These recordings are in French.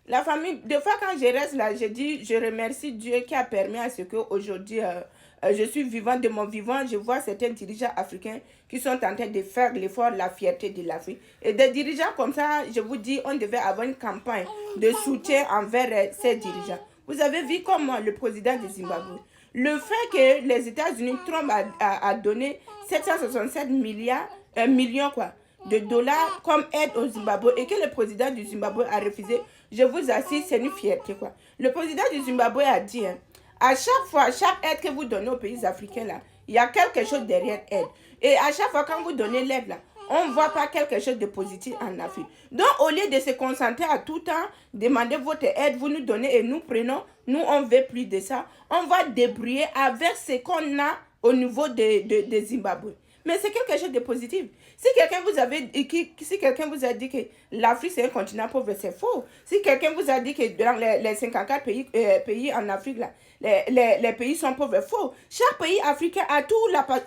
La famille, des fois quand je reste là, je dis, je remercie Dieu qui a permis à ce qu'aujourd'hui, je suis vivant de mon vivant, je vois certains dirigeants africains qui sont en train de faire l'effort, la fierté de l'Afrique. Et des dirigeants comme ça, je vous dis, on devait avoir une campagne de soutien envers ces dirigeants. Vous avez vu comment le président du Zimbabwe, le fait que les États-Unis, Trump a donné 767 millions quoi, de dollars comme aide au Zimbabwe et que le président du Zimbabwe a refusé, je vous assure, c'est une fierté quoi. Le président du Zimbabwe a dit, hein, à chaque fois, chaque aide que vous donnez aux pays africains là, il y a quelque chose derrière aide. Et à chaque fois quand vous donnez l'aide là, on ne voit pas quelque chose de positif en Afrique. Donc, au lieu de se concentrer à tout temps, demander votre aide, vous nous donnez et nous prenons, nous, on ne veut plus de ça. On va débrouiller avec ce qu'on a au niveau de Zimbabwe. Mais c'est quelque chose de positif. Si quelqu'un si quelqu'un vous a dit que l'Afrique c'est un continent pauvre, c'est faux. Si quelqu'un vous a dit que dans les 54 pays en Afrique, là, les pays sont pauvres, faux. Chaque pays africain a toute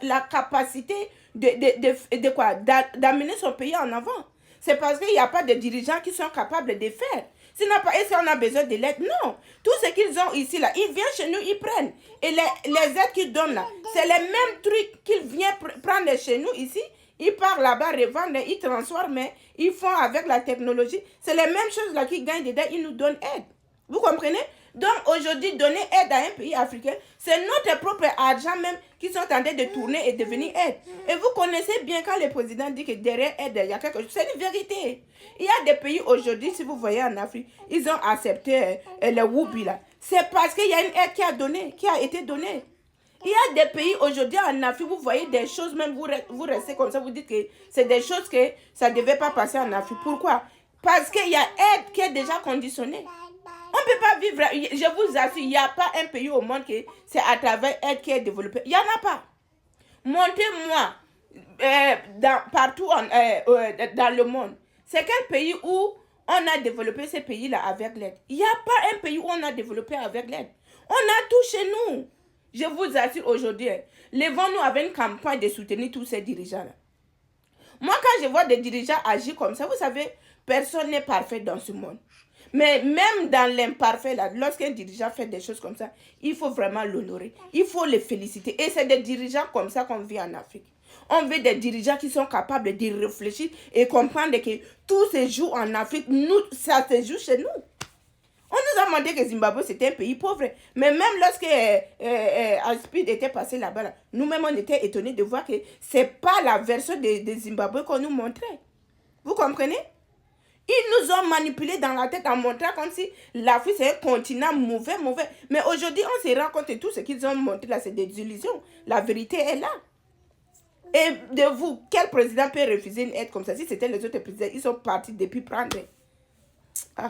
la capacité de quoi d'amener son pays en avant. C'est parce qu'il n'y a pas de dirigeants qui sont capables de faire. Est-ce qu'on a besoin de l'aide? Non. Tout ce qu'ils ont ici, là, ils viennent chez nous, ils prennent. Et les aides qu'ils donnent là, c'est les mêmes trucs qu'ils viennent prendre chez nous ici. Ils partent là-bas, revendent, ils transforment, ils font avec la technologie. C'est les mêmes choses là qu'ils gagnent dedans, ils nous donnent aide. Vous comprenez? Donc aujourd'hui, donner aide à un pays africain, c'est notre propre argent même qui sont en train de tourner et devenir aide. Et vous connaissez bien quand le président dit que derrière aide, il y a quelque chose. C'est une vérité. Il y a des pays aujourd'hui, si vous voyez en Afrique, ils ont accepté le Woubi là. C'est parce qu'il y a une aide qui a été donnée. Il y a des pays aujourd'hui en Afrique, vous voyez des choses, même vous restez comme ça, vous dites que c'est des choses que ça ne devait pas passer en Afrique. Pourquoi? Parce qu'il y a aide qui est déjà conditionnée. On ne peut pas vivre, je vous assure, il n'y a pas un pays au monde que c'est à travers aide qui est développé. Il n'y en a pas. Montez-moi partout dans le monde. C'est quel pays où on a développé ces pays-là avec l'aide? Il n'y a pas un pays où on a développé avec l'aide. On a tout chez nous. Je vous assure aujourd'hui, levons-nous avec une campagne de soutenir tous ces dirigeants-là. Moi, quand je vois des dirigeants agir comme ça, vous savez, personne n'est parfait dans ce monde. Mais même dans l'imparfait, là, lorsqu'un dirigeant fait des choses comme ça, il faut vraiment l'honorer. Il faut les féliciter. Et c'est des dirigeants comme ça qu'on vit en Afrique. On veut des dirigeants qui sont capables de réfléchir et comprendre que tout se joue en Afrique. Nous, ça se joue chez nous. On nous a demandé que Zimbabwe c'était un pays pauvre. Mais même lorsque Aspid était passé là-bas, là, nous-mêmes on était étonnés de voir que ce n'est pas la version de Zimbabwe qu'on nous montrait. Vous comprenez? Ils nous ont manipulés dans la tête en montrant comme si l'Afrique c'est un continent mauvais. Mais aujourd'hui, on se rend compte que tout ce qu'ils ont montré là, c'est des illusions. La vérité est là. Et de vous, quel président peut refuser une aide comme ça? Si c'était les autres présidents, ils sont partis depuis prendre. Ah.